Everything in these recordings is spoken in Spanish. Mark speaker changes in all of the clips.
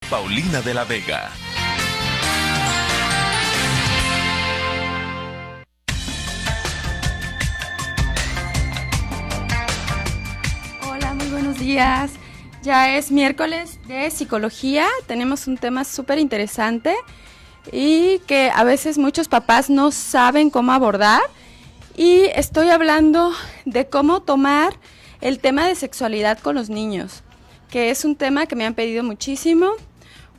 Speaker 1: Paulina de la Vega.
Speaker 2: Hola, muy buenos días. Ya es miércoles de psicología. Tenemos un tema súper interesante y que a veces muchos papás no saben cómo abordar. Y estoy hablando de cómo tomar el tema de sexualidad con los niños, que es un tema que me han pedido muchísimo.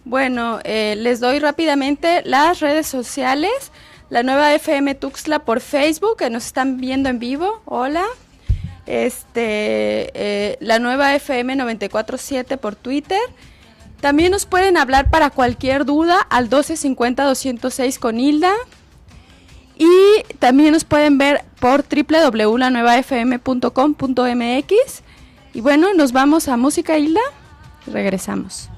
Speaker 2: Bueno, les doy rápidamente las redes sociales. La Nueva FM Tuxtla por Facebook, que nos están viendo en vivo. Hola. La Nueva FM 94.7 por Twitter. También nos pueden hablar para cualquier duda al 1250-206 con Hilda. Y también nos pueden ver por www.lanuevafm.com.mx. Y bueno, nos vamos a música, Hilda. Regresamos.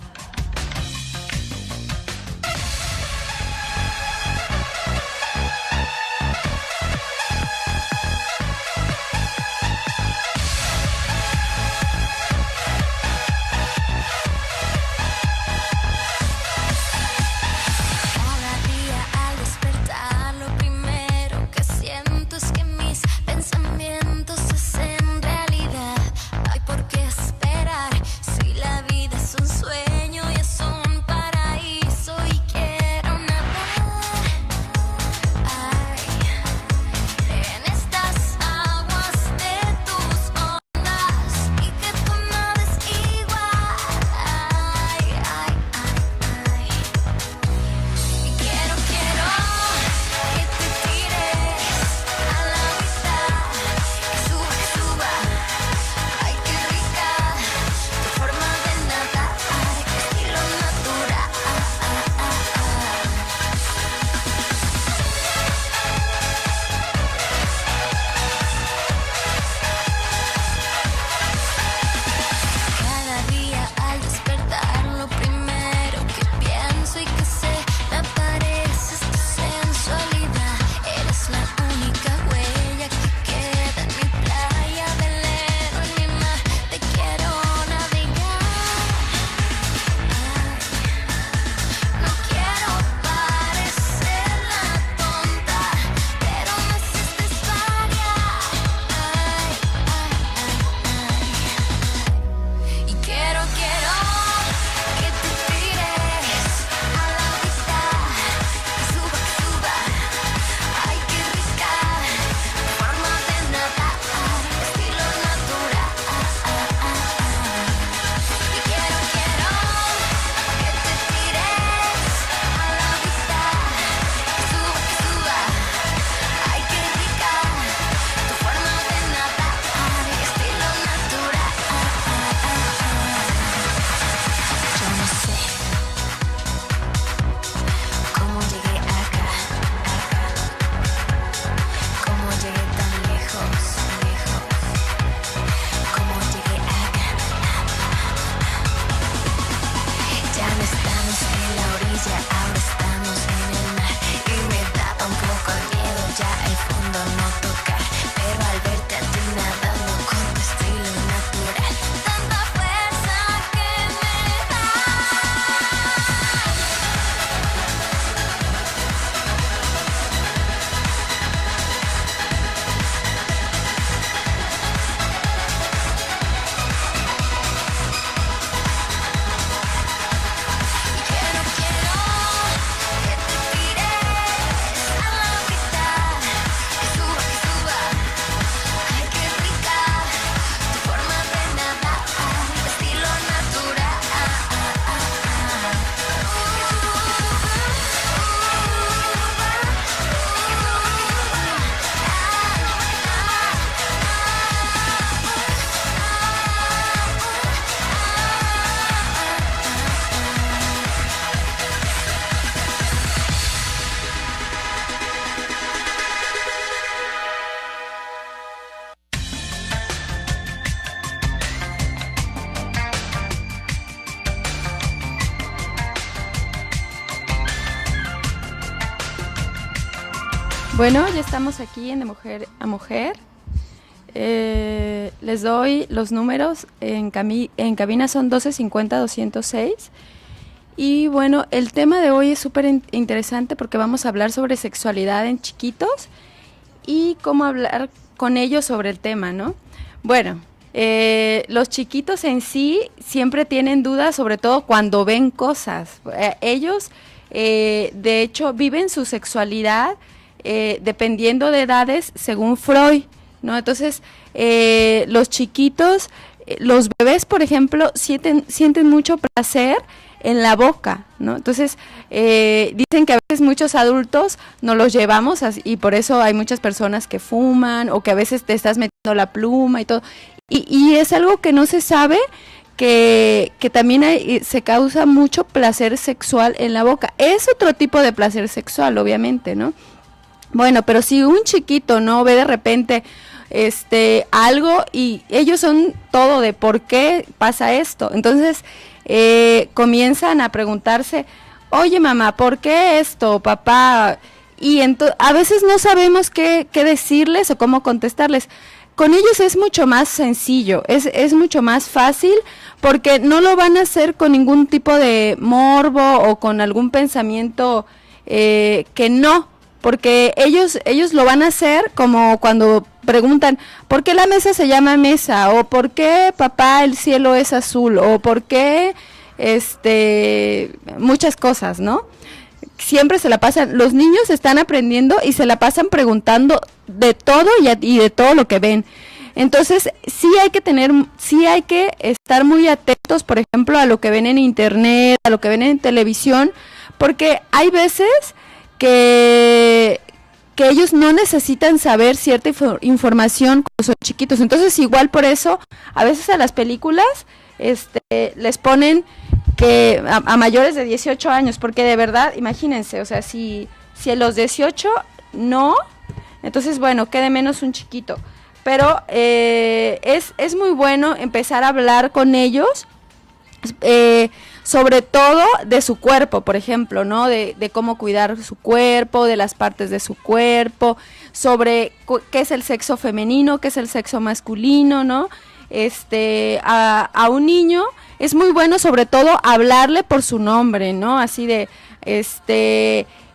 Speaker 2: Bueno, ya estamos aquí en De Mujer a Mujer. Les doy los números. En cabina son 1250-206. Y bueno, el tema de hoy es súper interesante porque vamos a hablar sobre sexualidad en chiquitos y cómo hablar con ellos sobre el tema, ¿no? Bueno, los chiquitos en sí siempre tienen dudas, sobre todo cuando ven cosas. Ellos, de hecho, viven su sexualidad dependiendo de edades según Freud, ¿no? Entonces, los chiquitos, los bebés, por ejemplo, sienten mucho placer en la boca, ¿no? Entonces, dicen que a veces muchos adultos nos los llevamos y por eso hay muchas personas que fuman o que a veces te estás metiendo la pluma y todo. Y es algo que no se sabe, que también se causa mucho placer sexual en la boca. Es otro tipo de placer sexual, obviamente, ¿no? Bueno, pero si un chiquito no ve de repente algo y ellos son todo de por qué pasa esto, entonces comienzan a preguntarse, oye mamá, ¿por qué esto, papá? Y a veces no sabemos qué decirles o cómo contestarles. Con ellos es mucho más sencillo, es mucho más fácil porque no lo van a hacer con ningún tipo de morbo o con algún pensamiento que no, porque ellos lo van a hacer como cuando preguntan, ¿por qué la mesa se llama mesa? O ¿por qué papá el cielo es azul? O ¿por qué muchas cosas, ¿no? Siempre se la pasan, los niños están aprendiendo y se la pasan preguntando de todo y de todo lo que ven. Entonces, sí hay que estar muy atentos, por ejemplo, a lo que ven en internet, a lo que ven en televisión, porque hay veces que ellos no necesitan saber cierta información cuando son chiquitos. Entonces, igual por eso, a veces a las películas les ponen que a mayores de 18 años, porque de verdad, imagínense, o sea, si a los 18 no, entonces, bueno, quede menos un chiquito. Pero es muy bueno empezar a hablar con ellos, sobre todo de su cuerpo, por ejemplo, ¿no? De cómo cuidar su cuerpo, de las partes de su cuerpo, sobre qué es el sexo femenino, qué es el sexo masculino, ¿no? A un niño es muy bueno sobre todo hablarle por su nombre, ¿no? Así de,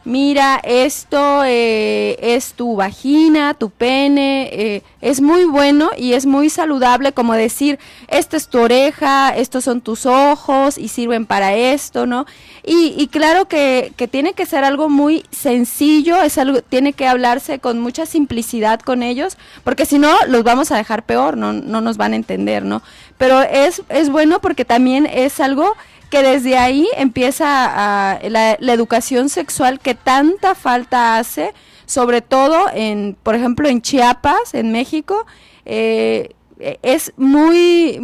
Speaker 2: mira, esto es tu vagina, tu pene, es muy bueno y es muy saludable como decir, esta es tu oreja, estos son tus ojos y sirven para esto, ¿no? Y claro que tiene que ser algo muy sencillo, tiene que hablarse con mucha simplicidad con ellos, porque si no, los vamos a dejar peor, no nos van a entender, ¿no? Pero es bueno porque también es algo que desde ahí empieza la educación sexual que tanta falta hace, sobre todo por ejemplo, en Chiapas, en México, es muy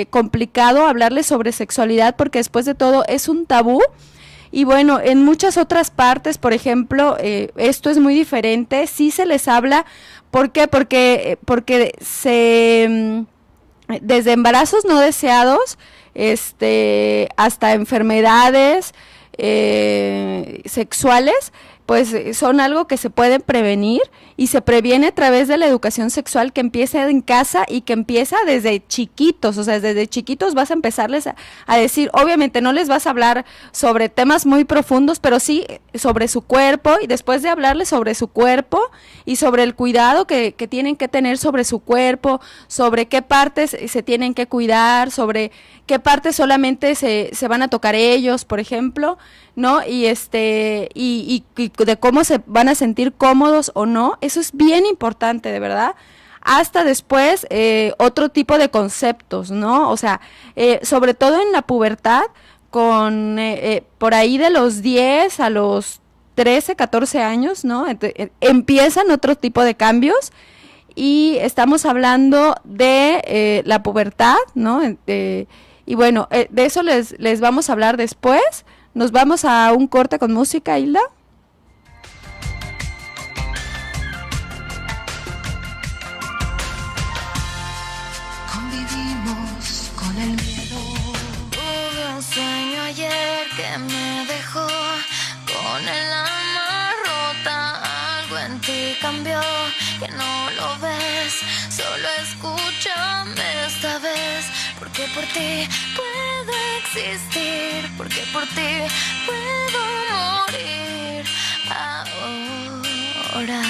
Speaker 2: complicado hablarles sobre sexualidad porque después de todo es un tabú. Y bueno, en muchas otras partes, por ejemplo, esto es muy diferente, sí se les habla. ¿Por qué? Porque desde embarazos no deseados, hasta enfermedades sexuales, pues son algo que se pueden prevenir y se previene a través de la educación sexual que empieza en casa y que empieza desde chiquitos. O sea, desde chiquitos vas a empezarles a decir, obviamente no les vas a hablar sobre temas muy profundos, pero sí sobre su cuerpo, y después de hablarles sobre su cuerpo y sobre el cuidado que tienen que tener sobre su cuerpo, sobre qué partes se tienen que cuidar, sobre qué partes solamente se van a tocar ellos, por ejemplo, ¿no? Y de cómo se van a sentir cómodos o no. Eso es bien importante, de verdad. Hasta después otro tipo de conceptos, ¿no? O sea, sobre todo en la pubertad, por ahí de los 10 a los 13, 14 años, ¿no? Empiezan otro tipo de cambios, y estamos hablando de la pubertad, ¿no? Y bueno, de eso les vamos a hablar después. Nos vamos a un corte con música, Hilda.
Speaker 1: Convivimos con el miedo. Tuve un sueño ayer que me dejó con el alma rota. Algo en ti cambió, que no lo ves. Solo escúchame esta vez, porque por ti puedo existir, porque por ti puedo morir ahora.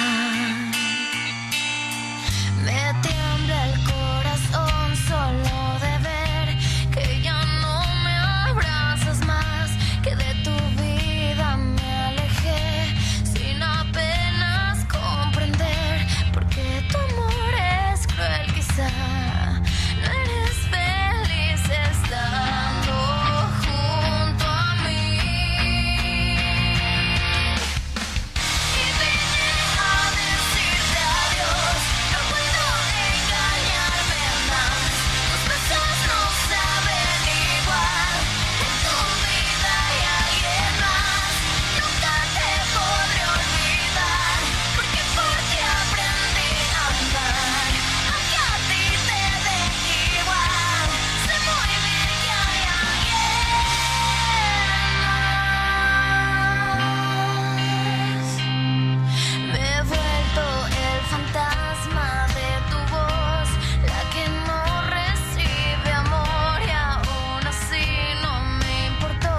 Speaker 1: Me tiembla el corazón solo de ver que ya no me abrazas más, que de tu vida me alejé sin apenas comprender, porque tu amor es cruel quizá. No eres feliz estando junto a mí. Y vine a decirte adiós, no puedo engañarme más. Tus besos no saben igual, en tu vida hay alguien más. Nunca te podré olvidar, porque por ti aprendí a amar. Aunque a ti te dé igual, sé muy bien que hay alguien más. Me he vuelto el fantasma de tu voz, la que no recibe amor, y aún así no me importó.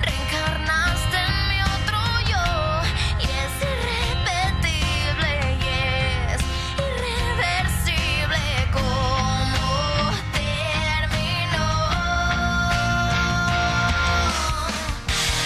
Speaker 1: Reencarnaste en mi otro yo, y es irrepetible y es irreversible como terminó.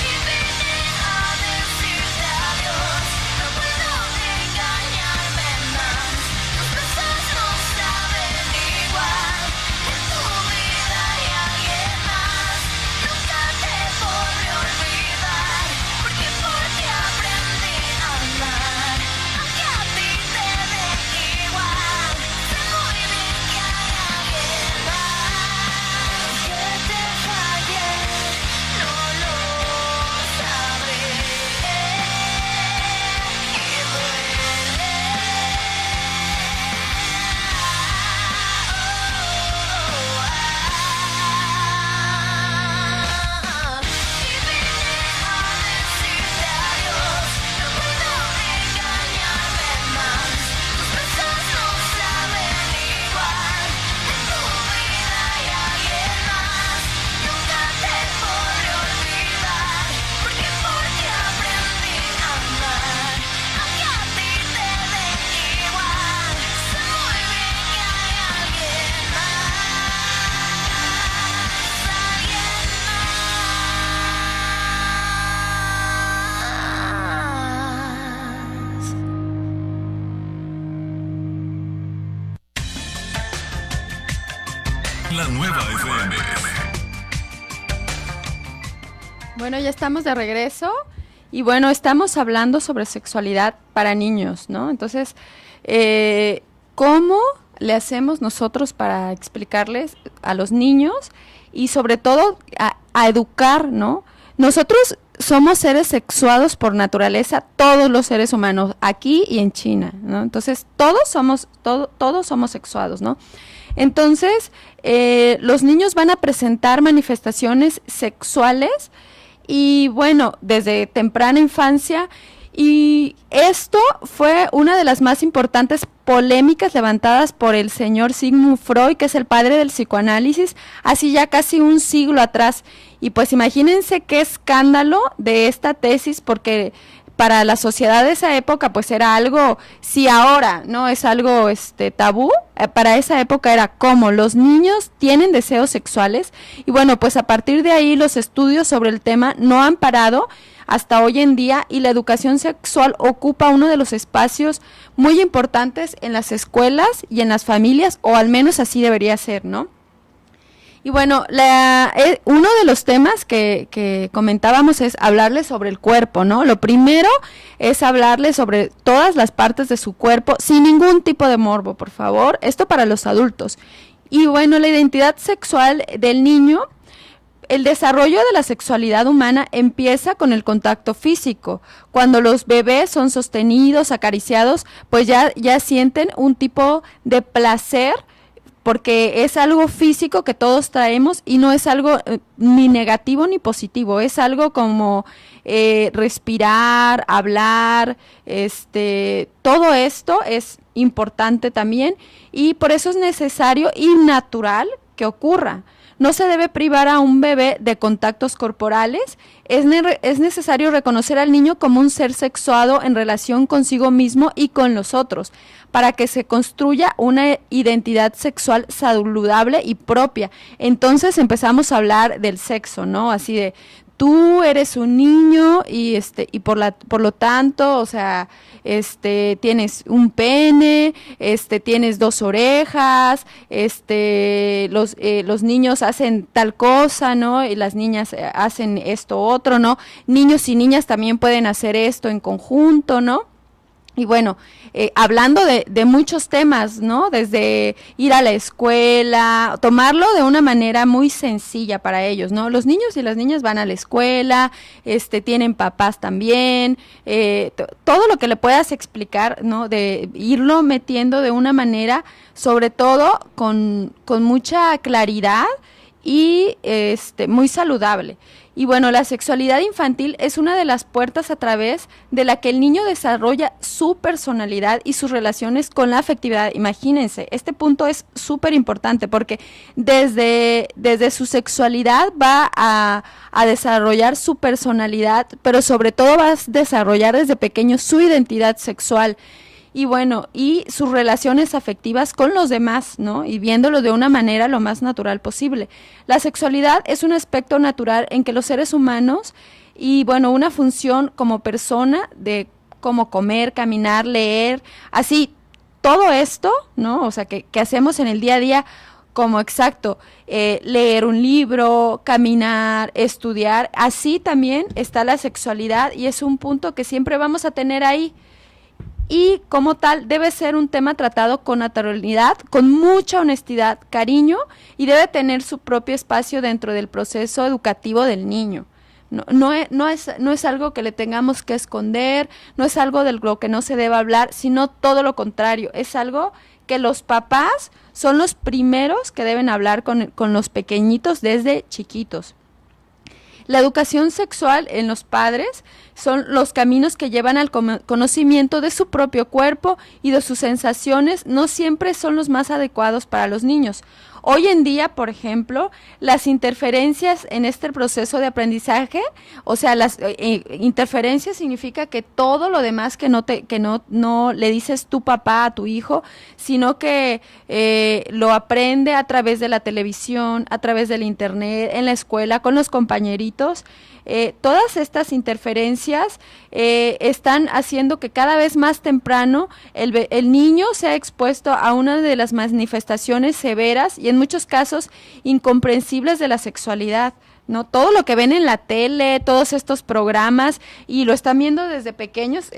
Speaker 1: Y vine a decirte adiós, no puedo engañarme más. Tus besos no saben igual, en tu vida hay alguien más. Nunca te podré olvidar, porque por ti aprendí a amar. Aunque a ti te dé igual, sé muy bien que hay alguien más. Que te fallé, no lo sabré, y duele. Y vine a decirte adiós, no puedo engañarme más. Tus besos no saben igual, en tu vida hay alguien más. Nunca te podré olvidar, porque por ti aprendí a amar. Aunque a ti te dé igual, sé muy bien que hay alguien más.
Speaker 3: La nueva FM.
Speaker 2: Bueno, ya estamos de regreso y bueno, estamos hablando sobre sexualidad para niños, ¿no? Entonces, ¿cómo le hacemos nosotros para explicarles a los niños y sobre todo a educar, ¿no? Nosotros somos seres sexuados por naturaleza, todos los seres humanos, aquí y en China, ¿no? Entonces, todos somos sexuados, ¿no? Entonces, los niños van a presentar manifestaciones sexuales y bueno, desde temprana infancia, y esto fue una de las más importantes polémicas levantadas por el señor Sigmund Freud, que es el padre del psicoanálisis, así ya casi un siglo atrás. Y pues imagínense qué escándalo de esta tesis, porque para la sociedad de esa época pues era algo, si ahora no es algo tabú, para esa época era como los niños tienen deseos sexuales. Y bueno, pues a partir de ahí los estudios sobre el tema no han parado hasta hoy en día, y la educación sexual ocupa uno de los espacios muy importantes en las escuelas y en las familias, o al menos así debería ser, ¿no? Y bueno, uno de los temas que comentábamos es hablarles sobre el cuerpo, ¿no? Lo primero es hablarles sobre todas las partes de su cuerpo, sin ningún tipo de morbo, por favor. Esto para los adultos. Y bueno, la identidad sexual del niño, el desarrollo de la sexualidad humana empieza con el contacto físico. Cuando los bebés son sostenidos, acariciados, pues ya sienten un tipo de placer, porque es algo físico que todos traemos y no es algo ni negativo ni positivo, es algo como respirar, hablar, todo esto es importante también, y por eso es necesario y natural que ocurra. No se debe privar a un bebé de contactos corporales. Es necesario reconocer al niño como un ser sexuado en relación consigo mismo y con los otros, para que se construya una identidad sexual saludable y propia. Entonces empezamos a hablar del sexo, ¿no? Así de, tú eres un niño y por lo tanto, o sea, tienes un pene, tienes 2 orejas, los niños hacen tal cosa, ¿no? Y las niñas hacen esto otro, ¿no? Niños y niñas también pueden hacer esto en conjunto, ¿no? Y bueno, hablando de muchos temas, ¿no? Desde ir a la escuela, tomarlo de una manera muy sencilla para ellos, ¿no? Los niños y las niñas van a la escuela, tienen papás también, todo lo que le puedas explicar, ¿no? De irlo metiendo de una manera, sobre todo con mucha claridad y muy saludable. Y bueno, la sexualidad infantil es una de las puertas a través de la que el niño desarrolla su personalidad y sus relaciones con la afectividad. Imagínense, este punto es súper importante porque desde su sexualidad va a desarrollar su personalidad, pero sobre todo va a desarrollar desde pequeño su identidad sexual. Y bueno, y sus relaciones afectivas con los demás, ¿no? Y viéndolo de una manera lo más natural posible. La sexualidad es un aspecto natural en que los seres humanos, y bueno, una función como persona de cómo comer, caminar, leer, así, todo esto, ¿no? O sea, que hacemos en el día a día, como exacto, leer un libro, caminar, estudiar, así también está la sexualidad y es un punto que siempre vamos a tener ahí. Y como tal debe ser un tema tratado con naturalidad, con mucha honestidad, cariño y debe tener su propio espacio dentro del proceso educativo del niño. No es algo que le tengamos que esconder, no es algo de lo que no se deba hablar, sino todo lo contrario, es algo que los papás son los primeros que deben hablar con los pequeñitos desde chiquitos. La educación sexual en los padres son los caminos que llevan al conocimiento de su propio cuerpo y de sus sensaciones, no siempre son los más adecuados para los niños. Hoy en día, por ejemplo, las interferencias en este proceso de aprendizaje, o sea, las interferencias significa que todo lo demás que no le dices tu papá a tu hijo, sino que lo aprende a través de la televisión, a través del internet, en la escuela, con los compañeritos. Todas estas interferencias están haciendo que cada vez más temprano el niño sea expuesto a una de las manifestaciones severas y en muchos casos incomprensibles de la sexualidad, ¿no? Todo lo que ven en la tele, todos estos programas y lo están viendo desde pequeños,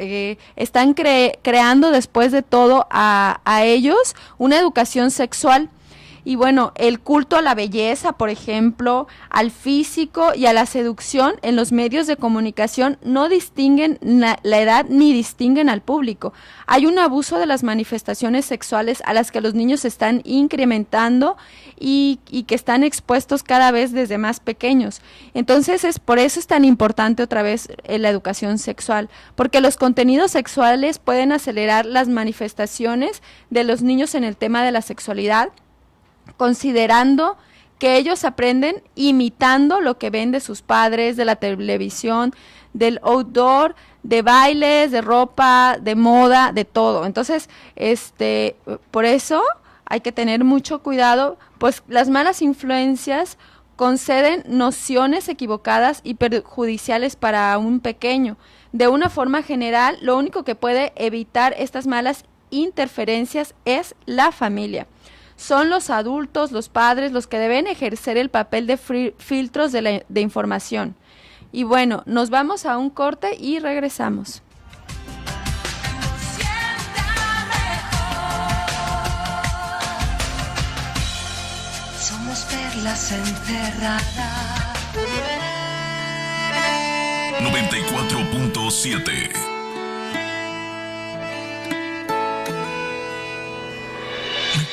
Speaker 2: están creando después de todo a ellos una educación sexual. Y bueno, el culto a la belleza, por ejemplo, al físico y a la seducción en los medios de comunicación no distinguen la edad ni distinguen al público. Hay un abuso de las manifestaciones sexuales a las que los niños están incrementando y que están expuestos cada vez desde más pequeños. Entonces, por eso es tan importante otra vez la educación sexual, porque los contenidos sexuales pueden acelerar las manifestaciones de los niños en el tema de la sexualidad, considerando que ellos aprenden imitando lo que ven de sus padres, de la televisión, del outdoor, de bailes, de ropa, de moda, de todo. Entonces, por eso hay que tener mucho cuidado, pues las malas influencias conceden nociones equivocadas y perjudiciales para un pequeño. De una forma general, lo único que puede evitar estas malas interferencias es la familia. Son los adultos, los padres, los que deben ejercer el papel de filtros de información. Y bueno, nos vamos a un corte y regresamos.
Speaker 1: Somos perlas encerradas.
Speaker 3: 94.7.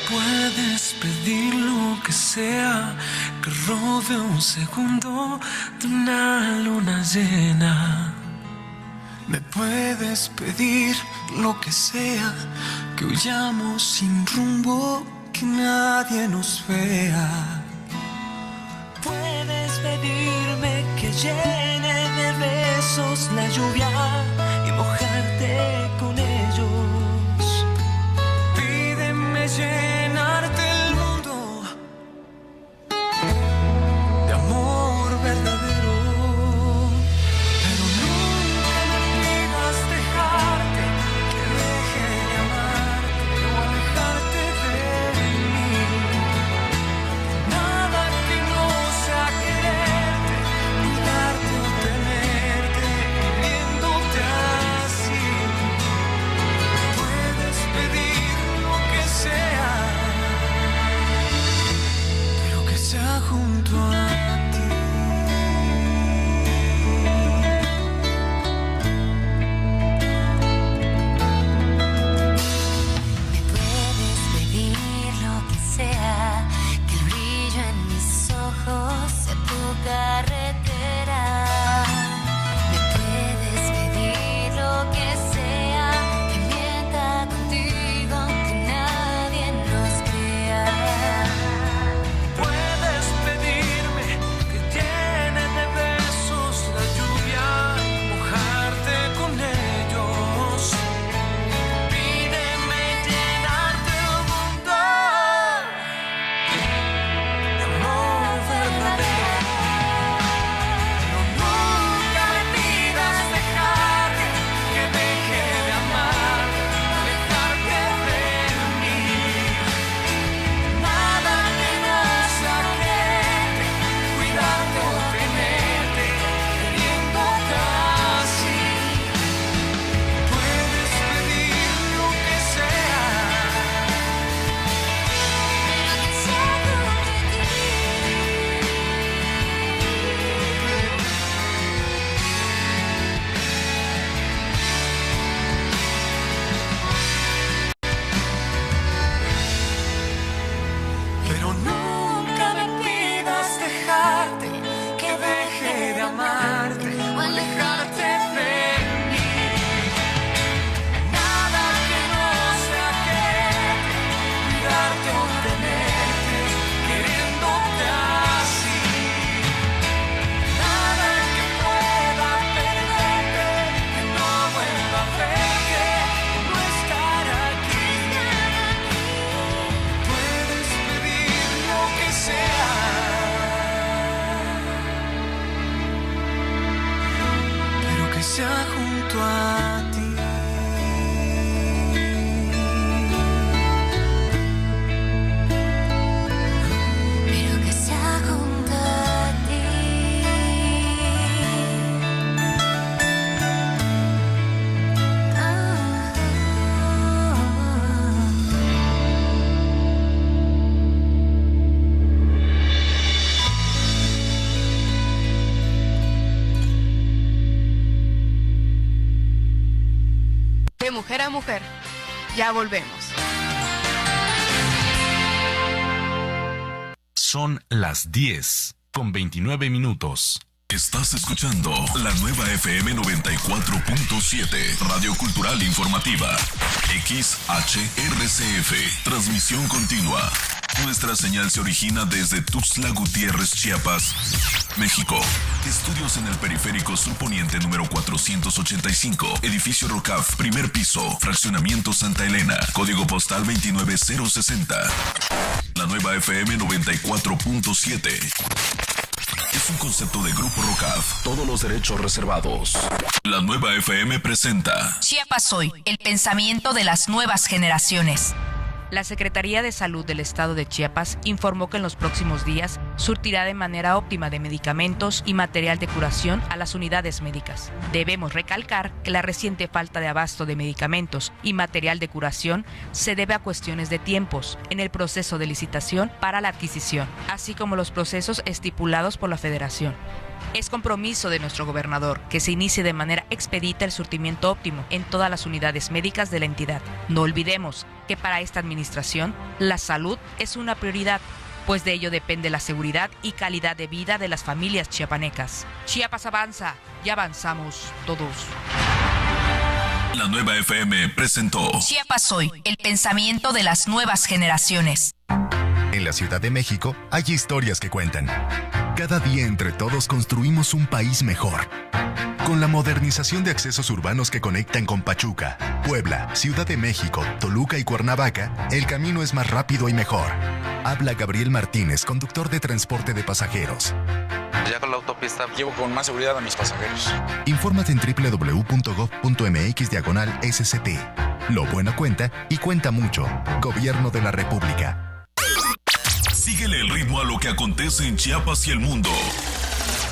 Speaker 4: Puedes pedir lo que sea, que robe un segundo de una luna llena. Me puedes pedir lo que sea, que huyamos sin rumbo, que nadie nos vea. llene de besos la lluvia y mojarte con ellos. Pídeme llenarte el mundo de amor verdadero, pero nunca me pidas dejarte, que deje de amarte o alejarte de mí. Nada que no sea quererte, cuidarte o tenerte, queriéndote así. Puedes pedir lo que sea, pero que sea junto a ti.
Speaker 1: Me puedes pedir lo que sea, que el brillo en mis ojos sea tu carretera. Me puedes pedir lo que sea, que mienta contigo aunque nadie nos crea.
Speaker 4: Puedes pedirme que llene de besos la lluvia y mojarte con ellos. Pídeme llenarte el mundo de amor verdadero, pero nunca me pidas dejarte, que deje de amar, alejarte de mí. Nada que no sea quererte, cuidarte o tenerte, queriéndote así. Puedes pedir lo que sea,
Speaker 1: Pero que sea junto a ti.
Speaker 4: pero nunca me pidas dejarte, que deje de amarte o alejarte de mí. Nada que no sea quererte, cuidarte o tenerte, queriéndote así. Nada que pueda perderte, que no vuelva a verte, no estar aquí. Puedes pedir lo que sea, pero que sea junto a ti.
Speaker 1: Pero que sea junto a ti.
Speaker 3: De mujer a mujer. Ya volvemos.
Speaker 5: Son las 10:29.
Speaker 6: Estás escuchando la nueva FM 94.7, Radio Cultural Informativa. XHRCF, transmisión continua. Nuestra señal se origina desde Tuxtla Gutiérrez, Chiapas, México. Estudios en el Periférico Surponiente número 485, Edificio Rocaf, primer piso, Fraccionamiento Santa Elena, código postal 29060. La nueva FM 94.7. Es un concepto de Grupo Rocaf. Todos los derechos reservados. La nueva FM presenta
Speaker 7: Chiapas Hoy, el pensamiento de las nuevas generaciones.
Speaker 8: La Secretaría de Salud del Estado de Chiapas informó que en los próximos días surtirá de manera óptima de medicamentos y material de curación a las unidades médicas. Debemos recalcar que la reciente falta de abasto de medicamentos y material de curación se debe a cuestiones de tiempos en el proceso de licitación para la adquisición, así como los procesos estipulados por la Federación. Es compromiso de nuestro gobernador que se inicie de manera expedita el surtimiento óptimo en todas las unidades médicas de la entidad. No olvidemos que para esta administración la salud es una prioridad, pues de ello depende la seguridad y calidad de vida de las familias chiapanecas. Chiapas avanza y avanzamos todos.
Speaker 6: La nueva FM presentó
Speaker 7: Chiapas Hoy, el pensamiento de las nuevas generaciones.
Speaker 9: En
Speaker 5: la Ciudad de México hay historias que cuentan. Cada día entre todos construimos un país mejor. Con la modernización de accesos urbanos que conectan con Pachuca, Puebla, Ciudad de México, Toluca y Cuernavaca, el camino es más rápido y mejor. Habla Gabriel Martínez, conductor de transporte de pasajeros.
Speaker 9: Ya con la autopista llevo con más seguridad a mis pasajeros.
Speaker 5: Infórmate en www.gov.mx/SCT. Lo bueno cuenta y cuenta mucho. Gobierno de la República.
Speaker 6: Síguele el ritmo a lo que acontece en Chiapas y el mundo.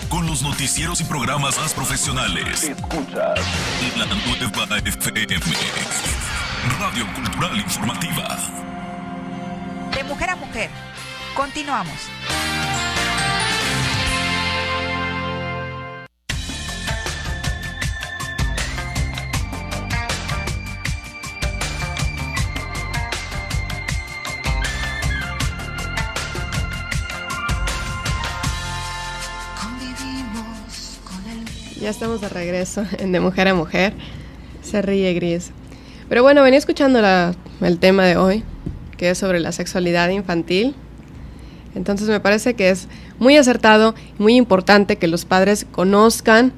Speaker 6: Con los noticieros y programas más profesionales.
Speaker 10: Escuchas
Speaker 6: La Nueva FM. Radio Cultural Informativa.
Speaker 11: De mujer a mujer. Continuamos.
Speaker 12: Ya estamos de regreso en De Mujer a Mujer. Se ríe Gris. Pero bueno, venía escuchando el tema de hoy, que es sobre la sexualidad infantil. Entonces me parece que es muy acertado y muy importante que los padres conozcan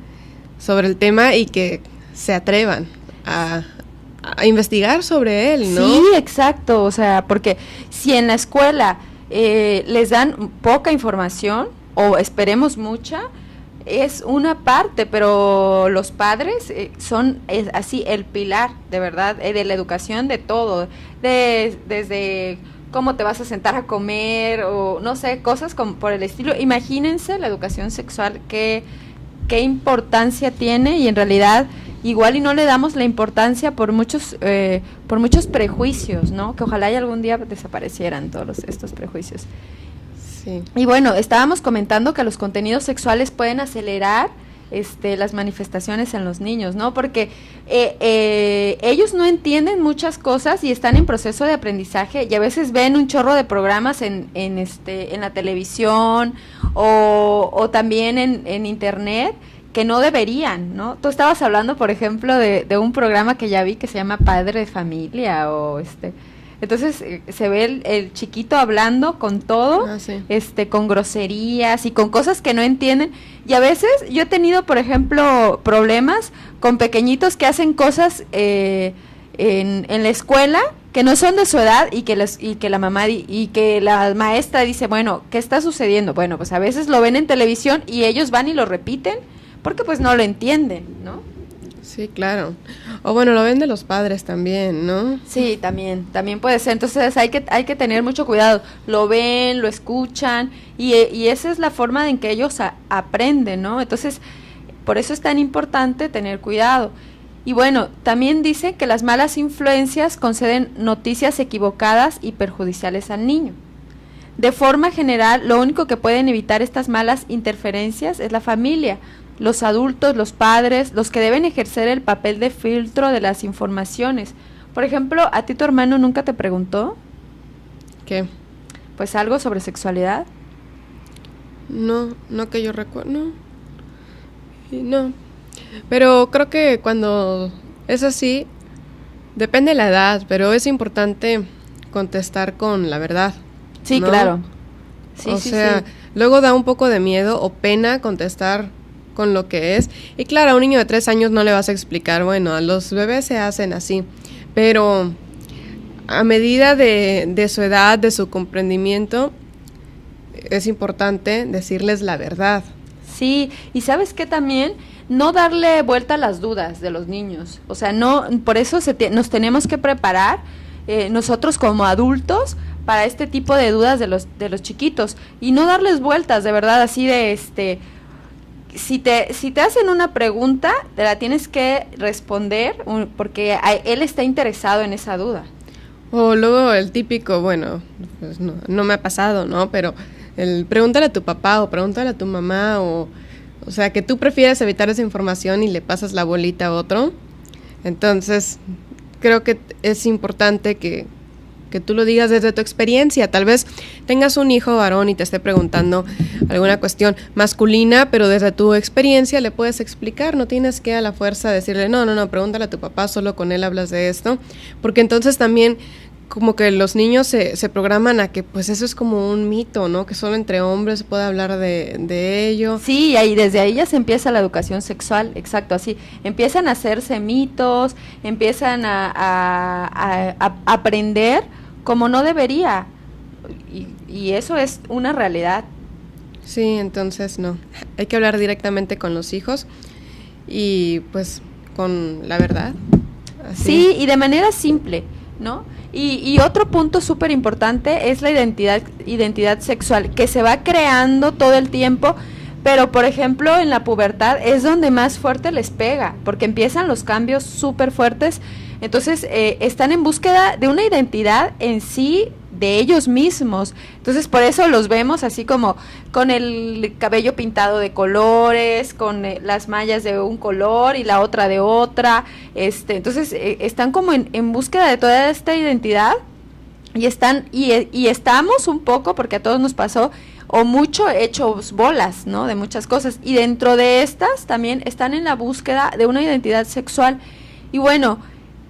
Speaker 12: sobre el tema y que se atrevan a investigar sobre él, ¿no?
Speaker 2: Sí, exacto. O sea, porque si en la escuela les dan poca información, o esperemos mucha, es una parte, pero los padres son así el pilar, de verdad, de la educación de todo, desde cómo te vas a sentar a comer, o no sé, cosas como por el estilo. Imagínense la educación sexual, qué importancia tiene, y en realidad igual y no le damos la importancia por muchos prejuicios, ¿no? Que ojalá y algún día desaparecieran todos estos prejuicios.
Speaker 12: Sí.
Speaker 2: Y bueno, estábamos comentando que los contenidos sexuales pueden acelerar las manifestaciones en los niños, ¿no? Porque ellos no entienden muchas cosas y están en proceso de aprendizaje, y a veces ven un chorro de programas en la televisión o también en internet que no deberían, ¿no? Tú estabas hablando, por ejemplo, de un programa que ya vi que se llama Padre de Familia, o entonces se ve el chiquito hablando con todo,
Speaker 12: sí.
Speaker 2: Con groserías y con cosas que no entienden, y a veces yo he tenido, por ejemplo, problemas con pequeñitos que hacen cosas en la escuela que no son de su edad, y que la mamá y que la maestra dice, bueno, ¿qué está sucediendo? Bueno, pues a veces lo ven en televisión y ellos van y lo repiten porque pues no lo entienden, ¿no?
Speaker 12: Sí, claro. O bueno, lo ven de los padres también, ¿no?
Speaker 2: Sí, también puede ser. Entonces hay que tener mucho cuidado. Lo ven, lo escuchan, y esa es la forma en que ellos aprenden, ¿no? Entonces, por eso es tan importante tener cuidado. Y bueno, también dice que las malas influencias conceden noticias equivocadas y perjudiciales al niño. De forma general, lo único que pueden evitar estas malas interferencias es la familia, los adultos, los padres, los que deben ejercer el papel de filtro de las informaciones. Por ejemplo, ¿a ti tu hermano nunca te preguntó?
Speaker 12: ¿Qué?
Speaker 2: Pues algo sobre sexualidad.
Speaker 12: No que yo recuerdo, no. Pero creo que cuando es así, depende de la edad, pero es importante contestar con la verdad.
Speaker 2: Sí,
Speaker 12: ¿no?
Speaker 2: Claro. Sí,
Speaker 12: o sea, luego da un poco de miedo o pena contestar con lo que es. Y claro, a un niño de 3 años no le vas a explicar, bueno, a los bebés se hacen así, pero a medida de su edad, de su comprendimiento, es importante decirles la verdad.
Speaker 2: Sí, y ¿sabes qué también? No darle vuelta a las dudas de los niños. O sea, no, por eso nos tenemos que preparar nosotros como adultos para este tipo de dudas de los chiquitos, y no darles vueltas, de verdad, así de si te hacen una pregunta, te la tienes que responder porque él está interesado en esa duda.
Speaker 12: O luego el típico, bueno, pues no me ha pasado, ¿no? Pero pregúntale a tu papá o pregúntale a tu mamá, o sea, que tú prefieres evitar esa información y le pasas la bolita a otro. Entonces, creo que es importante que tú lo digas desde tu experiencia. Tal vez tengas un hijo varón y te esté preguntando alguna cuestión masculina, pero desde tu experiencia le puedes explicar. No tienes que a la fuerza decirle, no, pregúntale a tu papá, solo con él hablas de esto, porque entonces también como que los niños se programan a que pues eso es como un mito, ¿no? Que solo entre hombres se puede hablar de ello.
Speaker 2: Sí, y desde ahí ya se empieza la educación sexual, exacto, así. Empiezan a hacerse mitos, empiezan a aprender como no debería. Y eso es una realidad.
Speaker 12: Sí, entonces no. Hay que hablar directamente con los hijos y pues con la verdad. Así.
Speaker 2: Sí, y de manera simple, ¿no? Y otro punto súper importante es la identidad sexual, que se va creando todo el tiempo, pero por ejemplo en la pubertad es donde más fuerte les pega, porque empiezan los cambios súper fuertes, entonces están en búsqueda de una identidad en sí, de ellos mismos, entonces por eso los vemos así como con el cabello pintado de colores, con las mallas de un color y la otra de otra, entonces están como en búsqueda de toda esta identidad y estamos un poco, porque a todos nos pasó, o mucho hechos bolas, ¿no? De muchas cosas, y dentro de estas también están en la búsqueda de una identidad sexual. Y bueno,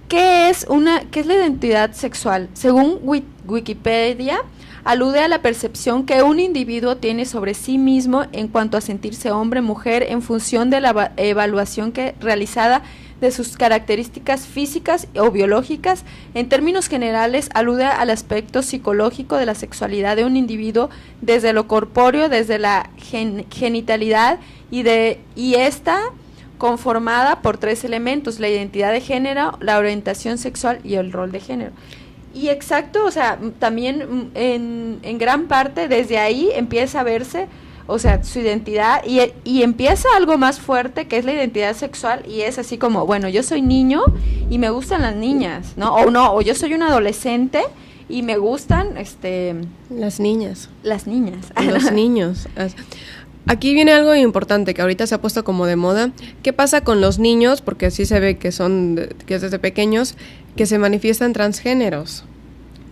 Speaker 2: ¿qué es la identidad sexual? Según Wikipedia, alude a la percepción que un individuo tiene sobre sí mismo en cuanto a sentirse hombre, mujer, en función de la evaluación realizada de sus características físicas o biológicas. En términos generales, alude al aspecto psicológico de la sexualidad de un individuo, desde lo corpóreo, desde la genitalidad, y esta conformada por 3 elementos: la identidad de género, la orientación sexual y el rol de género. Y exacto, o sea, también en gran parte desde ahí empieza a verse, o sea, su identidad, y empieza algo más fuerte, que es la identidad sexual, y es así como, bueno, yo soy niño y me gustan las niñas, ¿no? O yo soy un adolescente y me gustan,
Speaker 12: las niñas.
Speaker 2: Las niñas.
Speaker 12: Los niños. Aquí viene algo importante que ahorita se ha puesto como de moda. ¿Qué pasa con los niños? Porque sí se ve que que es desde pequeños, que se manifiestan transgéneros.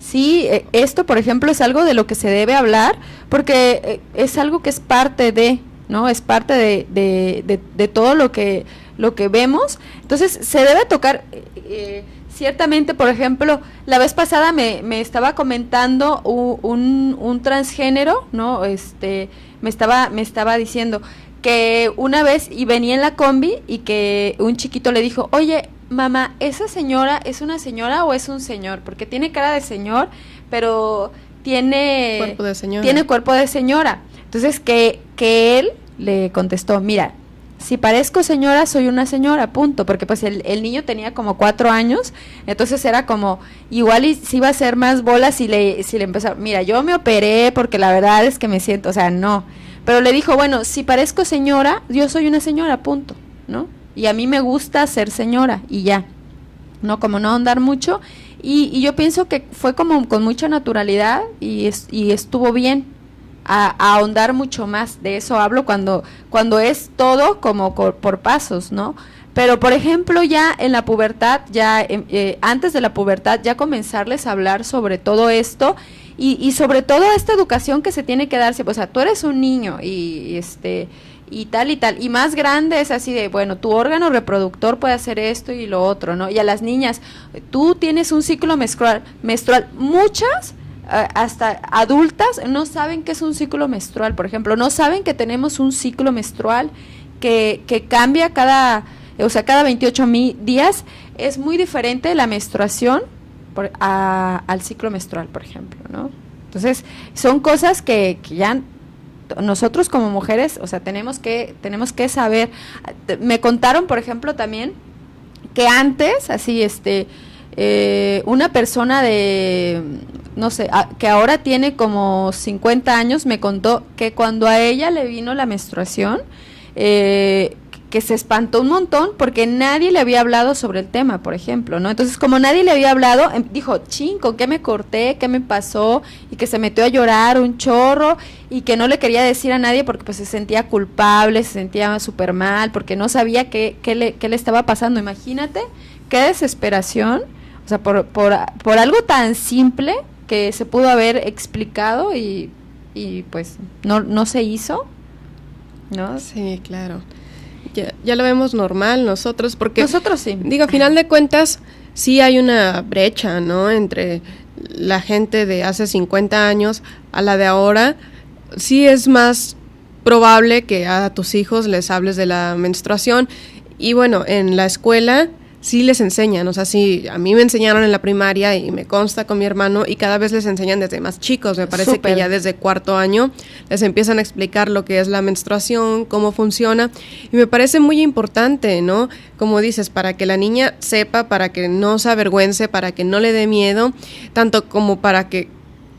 Speaker 2: Sí, esto por ejemplo es algo de lo que se debe hablar, porque es algo que es parte de, ¿no? Es parte de todo lo que vemos. Entonces se debe tocar, ciertamente, por ejemplo, la vez pasada me estaba comentando un transgénero, ¿no? Me estaba diciendo que una vez y venía en la combi y que un chiquito le dijo, oye, mamá, ¿esa señora es una señora o es un señor? Porque tiene cara de señor, pero tiene cuerpo de señora. Entonces que él le contestó, mira, si parezco señora, soy una señora, punto. Porque pues el niño tenía como 4 años, entonces era como, igual y si iba a hacer más bolas si le empezó, mira, yo me operé porque la verdad es que me siento, o sea, no. Pero le dijo, bueno, si parezco señora, yo soy una señora, punto, ¿no? Y a mí me gusta ser señora, y ya, ¿no? Como no ahondar mucho, y yo pienso que fue como con mucha naturalidad, y estuvo bien. A ahondar mucho más. De eso hablo cuando es todo como por pasos, ¿no? Pero por ejemplo ya en la pubertad, ya antes de la pubertad, ya comenzarles a hablar sobre todo esto y sobre todo esta educación que se tiene que darse, pues, o sea, tú eres un niño y tal, y más grande es así de, bueno, tu órgano reproductor puede hacer esto y lo otro, ¿no? Y a las niñas, tú tienes un ciclo menstrual, muchas hasta adultas no saben qué es un ciclo menstrual, por ejemplo, no saben que tenemos un ciclo menstrual que cambia cada 28 días. Es muy diferente la menstruación al ciclo menstrual, por ejemplo, ¿no? Entonces, son cosas que ya nosotros como mujeres, o sea, tenemos que saber. Me contaron, por ejemplo, también que antes, así, una persona de, no sé, que ahora tiene como 50 años, me contó que cuando a ella le vino la menstruación, que se espantó un montón porque nadie le había hablado sobre el tema, por ejemplo, ¿no? Entonces, como nadie le había hablado, dijo, ¿con qué me corté? ¿Qué me pasó? Y que se metió a llorar un chorro y que no le quería decir a nadie porque pues se sentía culpable, se sentía súper mal, porque no sabía qué le estaba pasando. Imagínate qué desesperación, o sea, por algo tan simple que se pudo haber explicado y pues no se hizo, ¿no?
Speaker 12: Sí, claro. Ya lo vemos normal nosotros, porque
Speaker 2: nosotros sí.
Speaker 12: Digo, a final de cuentas, sí hay una brecha, ¿no? Entre la gente de hace 50 años a la de ahora, sí es más probable que a tus hijos les hables de la menstruación. Y bueno, en la escuela sí les enseñan, o sea, sí, a mí me enseñaron en la primaria y me consta con mi hermano, y cada vez les enseñan desde más chicos, me parece
Speaker 2: Súper.
Speaker 12: que ya desde 4º año les empiezan a explicar lo que es la menstruación, cómo funciona, y me parece muy importante, ¿no? Como dices, para que la niña sepa, para que no se avergüence, para que no le dé miedo, tanto como para que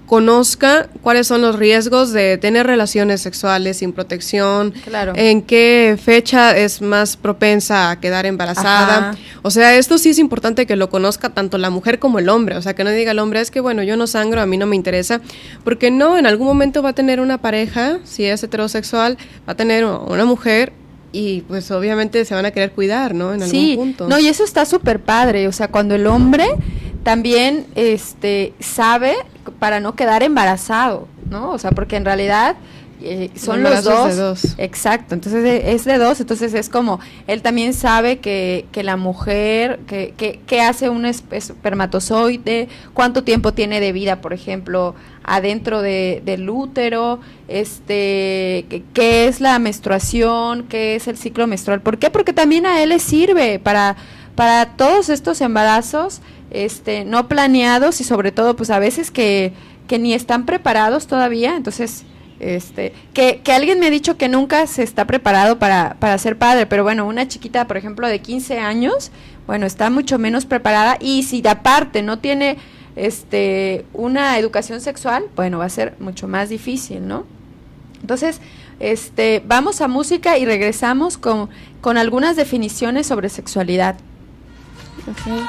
Speaker 12: conozca cuáles son los riesgos de tener relaciones sexuales sin protección,
Speaker 2: Claro.
Speaker 12: en qué fecha es más propensa a quedar embarazada.
Speaker 2: Ajá.
Speaker 12: O sea, esto sí es importante que lo conozca tanto la mujer como el hombre. O sea, que no diga el hombre, es que bueno, yo no sangro, a mí no me interesa. Porque no, en algún momento va a tener una pareja, si es heterosexual, va a tener una mujer y pues obviamente se van a querer cuidar, ¿no? En algún punto.
Speaker 2: No, y eso está súper padre, o sea, cuando el hombre también sabe para no quedar embarazado, ¿no? O sea, porque en realidad son los dos.
Speaker 12: De dos.
Speaker 2: Exacto, entonces es de dos, entonces es como, él también sabe que la mujer, que hace un espermatozoide, cuánto tiempo tiene de vida, por ejemplo, adentro del útero, qué es la menstruación, qué es el ciclo menstrual. ¿Por qué? Porque también a él le sirve para todos estos embarazos no planeados, y sobre todo pues a veces que ni están preparados todavía. Entonces que alguien me ha dicho que nunca se está preparado para ser padre, pero bueno, una chiquita por ejemplo de 15 años, bueno, está mucho menos preparada, y si de aparte no tiene una educación sexual, bueno, va a ser mucho más difícil, ¿no? Entonces vamos a música y regresamos con algunas definiciones sobre sexualidad. Okay.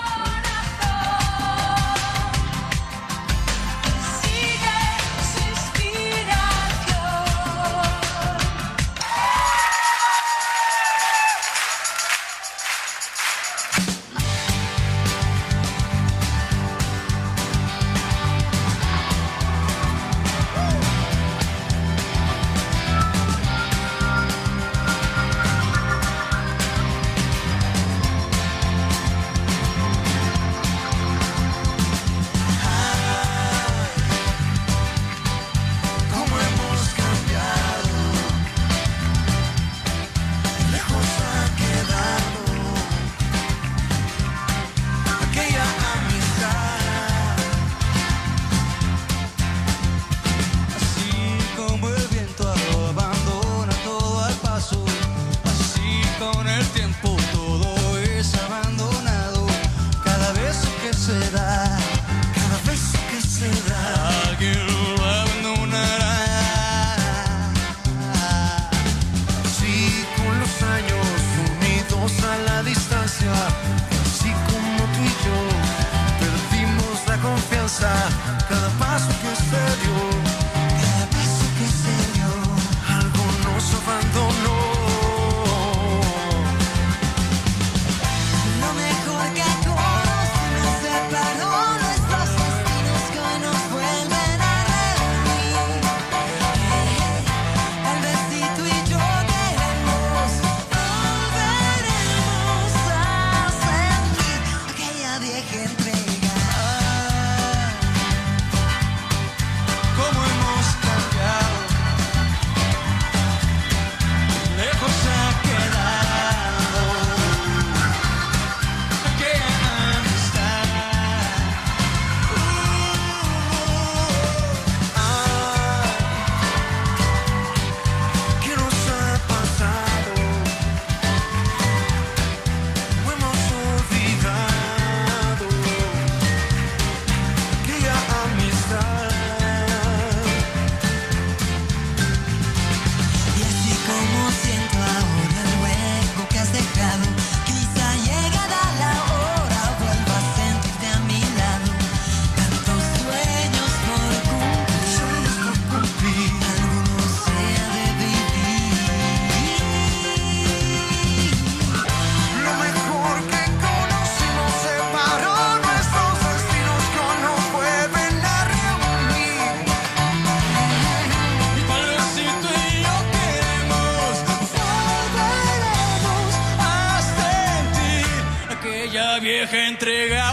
Speaker 4: Vieja entrega.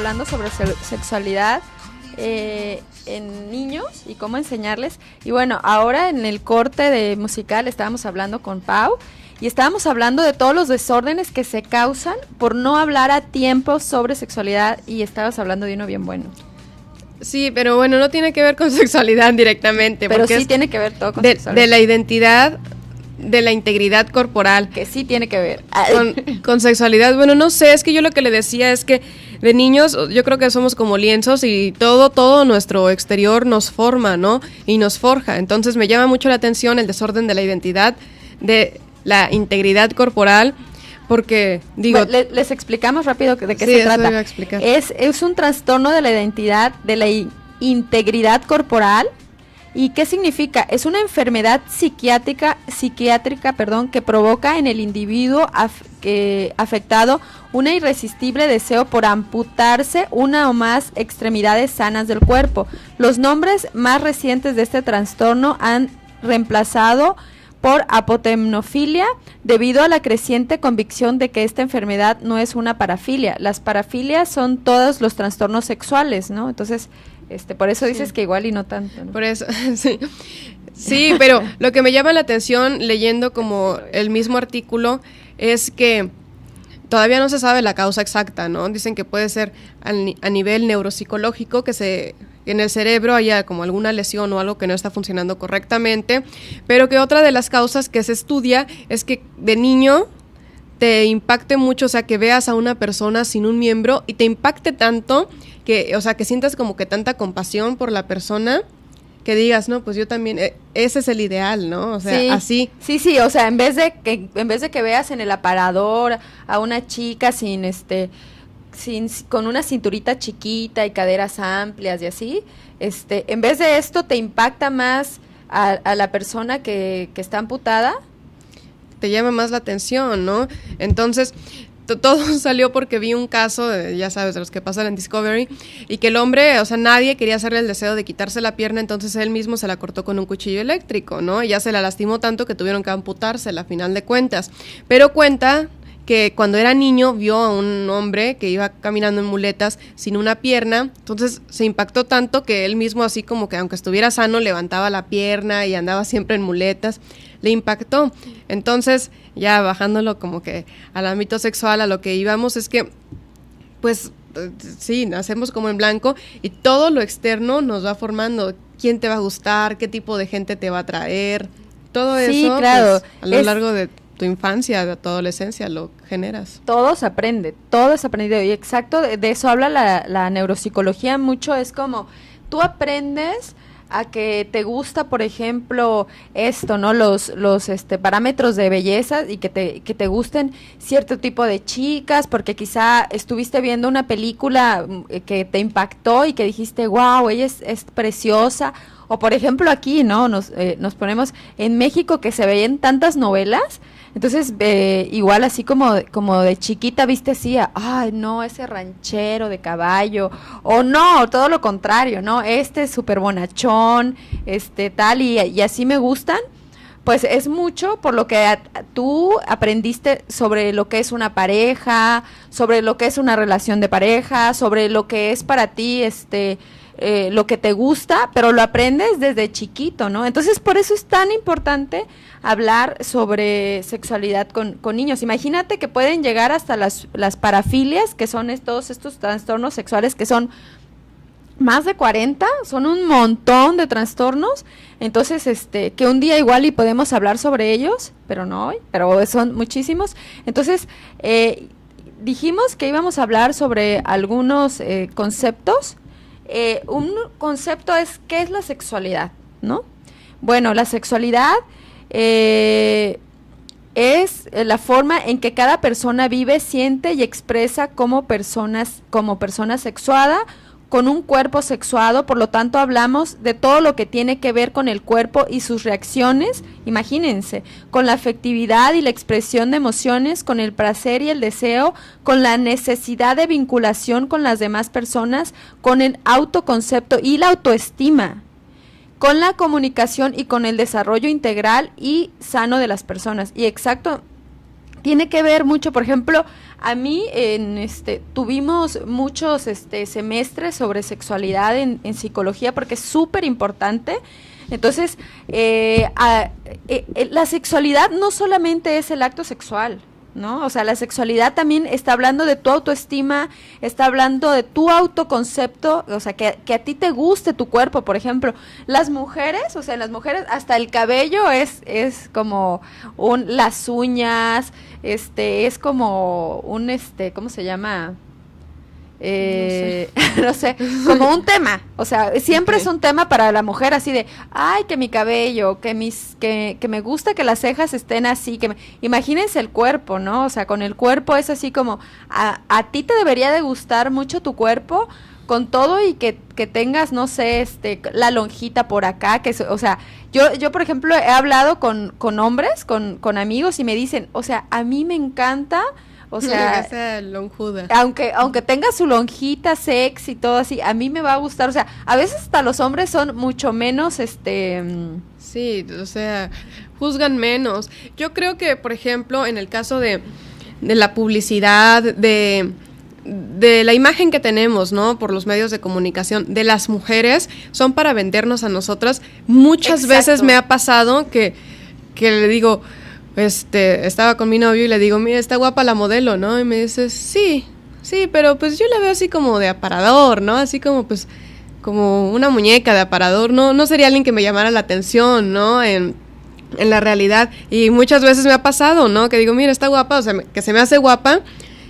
Speaker 2: hablando sobre sexualidad en niños y cómo enseñarles. Y bueno, ahora en el corte de musical estábamos hablando con Pau y estábamos hablando de todos los desórdenes que se causan por no hablar a tiempo sobre sexualidad, y estabas hablando de uno bien bueno.
Speaker 12: Sí, pero bueno, no tiene que ver con sexualidad directamente.
Speaker 2: Pero sí
Speaker 12: es
Speaker 2: tiene que ver todo con sexualidad.
Speaker 12: De la identidad, de la integridad corporal.
Speaker 2: Que sí tiene que ver.
Speaker 12: Con sexualidad. Bueno, no sé, es que yo lo que le decía es que de niños yo creo que somos como lienzos y todo nuestro exterior nos forma, ¿no? Y nos forja. Entonces me llama mucho la atención el desorden de la identidad, de la integridad corporal, porque digo...
Speaker 2: Bueno, les explicamos rápido de qué se trata.
Speaker 12: Iba a explicar.
Speaker 2: Es un trastorno de la identidad, de la integridad corporal. ¿Y qué significa? Es una enfermedad psiquiátrica, que provoca en el individuo afectado una irresistible deseo por amputarse una o más extremidades sanas del cuerpo. Los nombres más recientes de este trastorno han reemplazado por apotemnofilia, debido a la creciente convicción de que esta enfermedad no es una parafilia. Las parafilias son todos los trastornos sexuales, ¿no? Entonces, por eso dices que igual y no tanto, ¿no?
Speaker 12: Por eso, sí. Sí, pero lo que me llama la atención leyendo como el mismo artículo es que todavía no se sabe la causa exacta, ¿no? Dicen que puede ser a nivel neuropsicológico, que en el cerebro haya como alguna lesión o algo que no está funcionando correctamente, pero que otra de las causas que se estudia es que de niño te impacte mucho, o sea, que veas a una persona sin un miembro y te impacte tanto que, o sea, que sientas como que tanta compasión por la persona, que digas, no, pues yo también, ese es el ideal, ¿no? O sea,
Speaker 2: sí,
Speaker 12: así.
Speaker 2: Sí, o sea, en vez de que veas en el aparador a una chica con una cinturita chiquita y caderas amplias y así, en vez de esto te impacta más a la persona que está amputada.
Speaker 12: Te llama más la atención, ¿no? Entonces, todo salió porque vi un caso, ya sabes, de los que pasan en Discovery, y que el hombre, o sea, nadie quería hacerle el deseo de quitarse la pierna, entonces él mismo se la cortó con un cuchillo eléctrico, ¿no? Y ya se la lastimó tanto que tuvieron que amputársela a final de cuentas. Pero cuenta que cuando era niño vio a un hombre que iba caminando en muletas sin una pierna, entonces se impactó tanto que él mismo, así como que aunque estuviera sano, levantaba la pierna y andaba siempre en muletas, le impactó. Entonces, ya bajándolo como que al ámbito sexual, a lo que íbamos es que, pues, sí, nacemos como en blanco y todo lo externo nos va formando. ¿Quién te va a gustar? ¿Qué tipo de gente te va a atraer? Todo
Speaker 2: sí,
Speaker 12: eso,
Speaker 2: claro,
Speaker 12: pues, a lo largo de tu infancia, de tu adolescencia, lo generas.
Speaker 2: Todo se aprende, todo es aprendido. Y exacto, de eso habla la neuropsicología mucho. Es como, tú aprendes a que te gusta, por ejemplo, esto, ¿no? Los parámetros de belleza, y que te gusten cierto tipo de chicas, porque quizá estuviste viendo una película que te impactó y que dijiste, wow, ella es preciosa. O por ejemplo aquí, ¿no? Nos ponemos en México, que se veían tantas novelas. Entonces, igual así como de chiquita viste así, ay, no, ese ranchero de caballo, o no, todo lo contrario, ¿no? Es súper bonachón, tal, y así me gustan. Pues es mucho por lo que tú aprendiste sobre lo que es una pareja, sobre lo que es una relación de pareja, sobre lo que es para ti, lo que te gusta, pero lo aprendes desde chiquito, ¿no? Entonces, por eso es tan importante hablar sobre sexualidad con niños. Imagínate que pueden llegar hasta las parafilias, que son todos estos trastornos sexuales, que son más de 40, son un montón de trastornos. Entonces, que un día igual y podemos hablar sobre ellos, pero no hoy, pero son muchísimos. Entonces, dijimos que íbamos a hablar sobre algunos conceptos. Un concepto es, ¿qué es la sexualidad? ¿No? Bueno, la sexualidad es la forma en que cada persona vive, siente y expresa como persona sexuada, con un cuerpo sexuado. Por lo tanto, hablamos de todo lo que tiene que ver con el cuerpo y sus reacciones, imagínense, con la afectividad y la expresión de emociones, con el placer y el deseo, con la necesidad de vinculación con las demás personas, con el autoconcepto y la autoestima, con la comunicación y con el desarrollo integral y sano de las personas. Y exacto, tiene que ver mucho, por ejemplo, a mí tuvimos muchos semestres sobre sexualidad en psicología porque es súper importante. Entonces, la sexualidad no solamente es el acto sexual, ¿no? O sea, la sexualidad también está hablando de tu autoestima, está hablando de tu autoconcepto, o sea, que a ti te guste tu cuerpo. Por ejemplo, las mujeres, o sea, las mujeres hasta el cabello es como las uñas, es como un, ¿cómo se llama? No sé, como un tema, o sea, siempre es un tema para la mujer, así de, ay, que mi cabello, que me gusta que las cejas estén así, imagínense el cuerpo, ¿no? O sea, con el cuerpo es así como, a ti te debería de gustar mucho tu cuerpo, con todo y que tengas, no sé, la lonjita por acá, o sea, yo por ejemplo he hablado con hombres, con amigos y me dicen, o sea, a mí me encanta. O sea,
Speaker 12: lonjuda.
Speaker 2: Aunque tenga su lonjita sexy y todo así, a mí me va a gustar. O sea, a veces hasta los hombres son mucho menos,
Speaker 12: Sí, o sea, juzgan menos. Yo creo que, por ejemplo, en el caso de la publicidad, de la imagen que tenemos, ¿no? Por los medios de comunicación, de las mujeres, son para vendernos a nosotras. Muchas veces me ha pasado que le digo... estaba con mi novio y le digo, mira, está guapa la modelo, ¿no? Y me dice, sí, pero pues yo la veo así como de aparador, ¿no? Así como pues, como una muñeca de aparador, no sería alguien que me llamara la atención, ¿no? En la realidad. Y muchas veces me ha pasado, ¿no? Que digo, mira, está guapa, o sea, que se me hace guapa.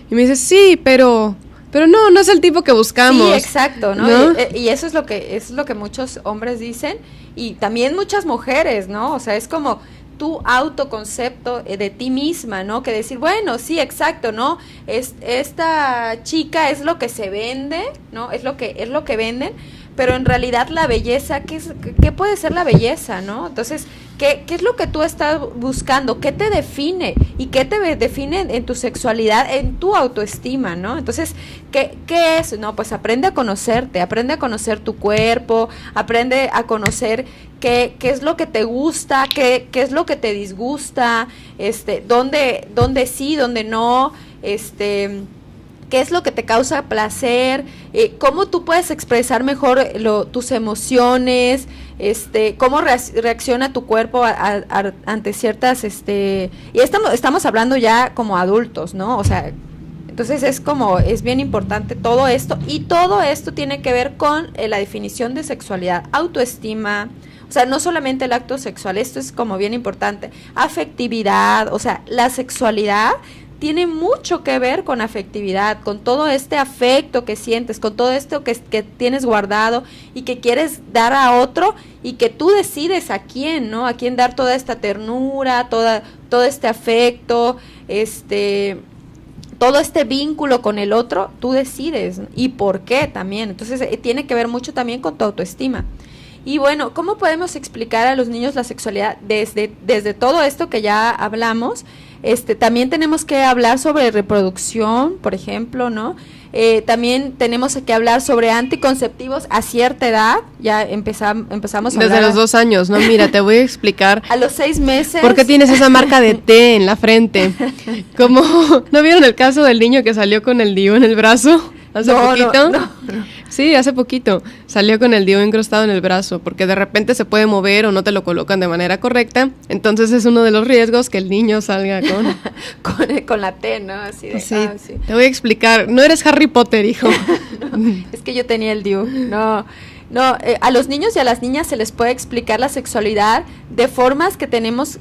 Speaker 12: Y me dice, sí, pero no es el tipo que buscamos.
Speaker 2: Sí, exacto, ¿no? Y eso es lo que muchos hombres dicen, y también muchas mujeres, ¿no? O sea, es como tu autoconcepto de ti misma, ¿no? Que decir, bueno, sí, exacto, ¿no? Esta chica es lo que se vende, ¿no? Es lo que venden, pero en realidad la belleza, ¿qué puede ser la belleza, ¿no? Entonces, ¿qué es lo que tú estás buscando? ¿Qué te define? ¿Y qué te define en tu sexualidad, en tu autoestima, ¿no? Entonces, ¿qué es? No, pues aprende a conocerte, aprende a conocer tu cuerpo, aprende a conocer qué es lo que te gusta, qué es lo que te disgusta, dónde sí, dónde no, qué es lo que te causa placer, cómo tú puedes expresar mejor tus emociones, cómo reacciona tu cuerpo ante ciertas, y estamos hablando ya como adultos, ¿no? O sea, entonces es bien importante todo esto, y todo esto tiene que ver con la definición de sexualidad, autoestima. O sea, no solamente el acto sexual, esto es como bien importante, afectividad, o sea, la sexualidad tiene mucho que ver con afectividad, con todo este afecto que sientes, con todo esto que tienes guardado y que quieres dar a otro, y que tú decides a quién, ¿no? A quién dar toda esta ternura, todo este afecto, todo este vínculo con el otro, tú decides, y por qué también. Entonces tiene que ver mucho también con tu autoestima. Y bueno, ¿cómo podemos explicar a los niños la sexualidad desde todo esto que ya hablamos? También tenemos que hablar sobre reproducción, por ejemplo, ¿no? También tenemos que hablar sobre anticonceptivos a cierta edad. Ya empezamos a hablar.
Speaker 12: Desde los 2 años, ¿no? Mira, te voy a explicar.
Speaker 2: A los 6 meses.
Speaker 12: ¿Por qué tienes esa marca de T en la frente? Como, ¿no vieron el caso del niño que salió con el DIU en el brazo hace poquito?
Speaker 2: No.
Speaker 12: Sí, hace poquito salió con el DIU incrustado en el brazo, porque de repente se puede mover o no te lo colocan de manera correcta. Entonces es uno de los riesgos que el niño salga
Speaker 2: con la T, ¿no? Así de,
Speaker 12: sí. Te voy a explicar. No eres Harry Potter, hijo.
Speaker 2: No, es que yo tenía el DIU. No, a los niños y a las niñas se les puede explicar la sexualidad de formas que tenemos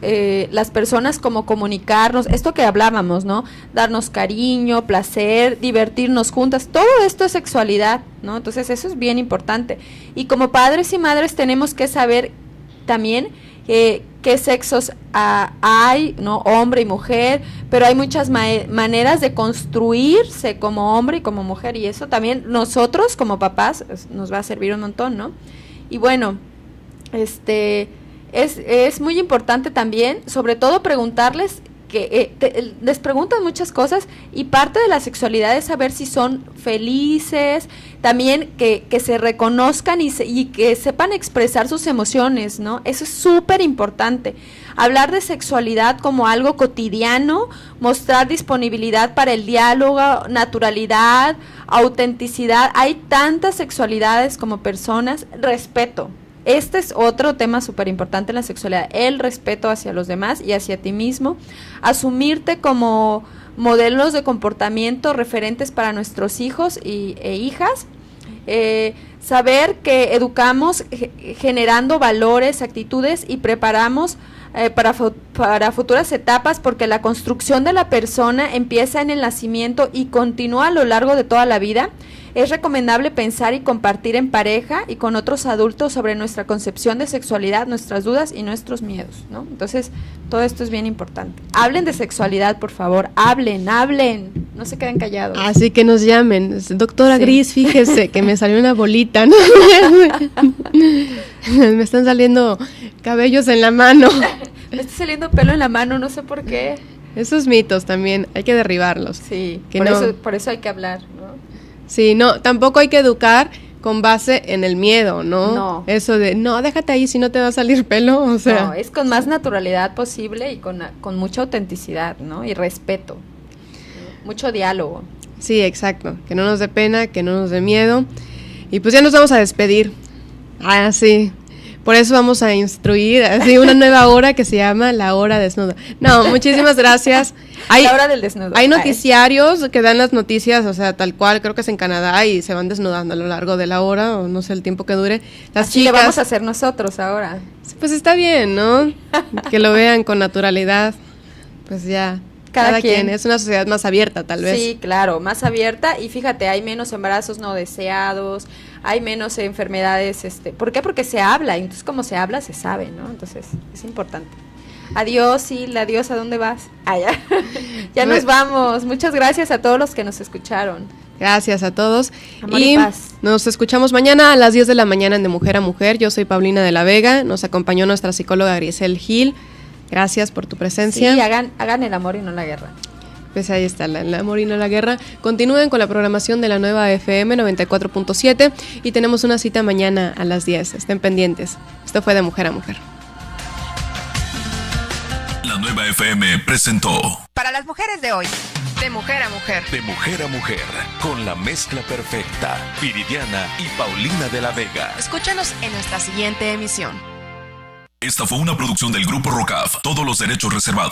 Speaker 2: las personas, como comunicarnos, esto que hablábamos, ¿no? Darnos cariño, placer, divertirnos juntas, todo esto es sexualidad, ¿no? Entonces eso es bien importante. Y como padres y madres tenemos que saber también qué sexos hay, ¿no? Hombre y mujer, pero hay muchas maneras de construirse como hombre y como mujer, y eso también nosotros como papás nos va a servir un montón, ¿no? Y bueno, es muy importante también, sobre todo, preguntarles les preguntan muchas cosas y parte de la sexualidad es saber si son felices, también que se reconozcan y que sepan expresar sus emociones, ¿no? Eso es súper importante. Hablar de sexualidad como algo cotidiano, mostrar disponibilidad para el diálogo, naturalidad, autenticidad. Hay tantas sexualidades como personas, respeto. Este es otro tema súper importante en la sexualidad, el respeto hacia los demás y hacia ti mismo, asumirte como modelos de comportamiento referentes para nuestros hijos e hijas, saber que educamos generando valores, actitudes y preparamos para futuras etapas, porque la construcción de la persona empieza en el nacimiento y continúa a lo largo de toda la vida. Es recomendable pensar y compartir en pareja y con otros adultos sobre nuestra concepción de sexualidad, nuestras dudas y nuestros miedos, ¿no? Entonces, todo esto es bien importante. Hablen de sexualidad, por favor. Hablen, no se queden callados.
Speaker 12: Así que nos llamen. Doctora Gris, fíjese que me salió una bolita, ¿no? Me están saliendo cabellos en la mano.
Speaker 2: Me está saliendo pelo en la mano, no sé por qué.
Speaker 12: Esos mitos también, hay que derribarlos.
Speaker 2: Sí,
Speaker 12: que
Speaker 2: por eso hay que hablar, ¿no?
Speaker 12: Sí, no, tampoco hay que educar con base en el miedo, ¿no?
Speaker 2: No.
Speaker 12: Eso de, no, déjate ahí si no te va a salir pelo, o sea.
Speaker 2: No, es con más naturalidad posible y con mucha autenticidad, ¿no? Y respeto. Mucho diálogo.
Speaker 12: Sí, exacto. Que no nos dé pena, que no nos dé miedo. Y pues ya nos vamos a despedir. Ah, sí. Por eso vamos a instruir así una nueva hora que se llama La Hora Desnuda. No, muchísimas gracias.
Speaker 2: La Hora del Desnudo.
Speaker 12: Hay noticiarios que dan las noticias, o sea, tal cual, creo que es en Canadá, y se van desnudando a lo largo de la hora, o no sé el tiempo que dure. Las
Speaker 2: Así
Speaker 12: chicas,
Speaker 2: le vamos a hacer nosotros ahora.
Speaker 12: Pues está bien, ¿no? Que lo vean con naturalidad. Pues ya. Cada quien. Es una sociedad más abierta, tal vez.
Speaker 2: Sí, claro, más abierta. Y fíjate, hay menos embarazos no deseados, hay menos enfermedades. ¿Por qué? Porque se habla. Y entonces, como se habla, se sabe, ¿no? Entonces, es importante. Adiós, Sil, adiós, ¿a dónde vas? Ya nos vamos. Muchas gracias a todos los que nos escucharon.
Speaker 12: Gracias a todos.
Speaker 2: Amor y paz.
Speaker 12: Nos escuchamos mañana a las 10 de la mañana en De Mujer a Mujer. Yo soy Paulina de la Vega. Nos acompañó nuestra psicóloga Grisel Gil. Gracias por tu presencia.
Speaker 2: Sí, hagan el amor y no la guerra.
Speaker 12: Pues ahí está, el amor y no la guerra. Continúen con la programación de la nueva FM 94.7 y tenemos una cita mañana a las 10. Estén pendientes. Esto fue De Mujer a Mujer.
Speaker 6: La nueva FM presentó
Speaker 11: Para las mujeres de hoy.
Speaker 3: De mujer a mujer.
Speaker 10: De mujer a mujer, con la mezcla perfecta. Viridiana y Paulina de la Vega.
Speaker 3: Escúchanos en nuestra siguiente emisión.
Speaker 6: Esta fue una producción del Grupo Rocaf. Todos los derechos reservados.